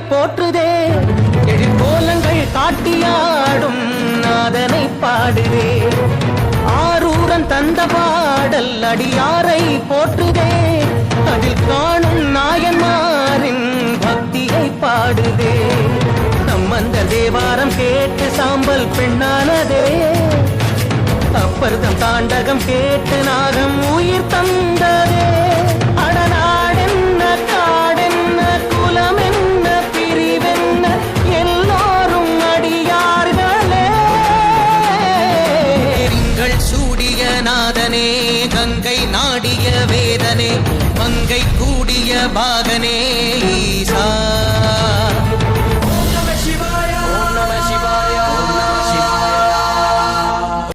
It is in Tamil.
போற்றுதே எழிற்கோலங்கள் காட்டியாடும் நாதனை பாடுதே ஆரூரன் தந்த பாடல் அடியாரை போற்றுதே அதில் காணும் நாயன்மாரின் பக்தியை பாடுதே நம்மந்த தேவாரம் கேட்டு சாம்பல் பெண்ணானதே அப்பர்தம் தாண்டகம் கேட்டு நாகம் உயிர் தந்ததே அடநாடென்ன காடென்ன குலமென்ன பிரிவென்ன எல்லோரும் அடியார்களே திங்கள் சூடிய நாதனே கங்கை நாடிய வேதனே மங்கை கூடிய பாகனே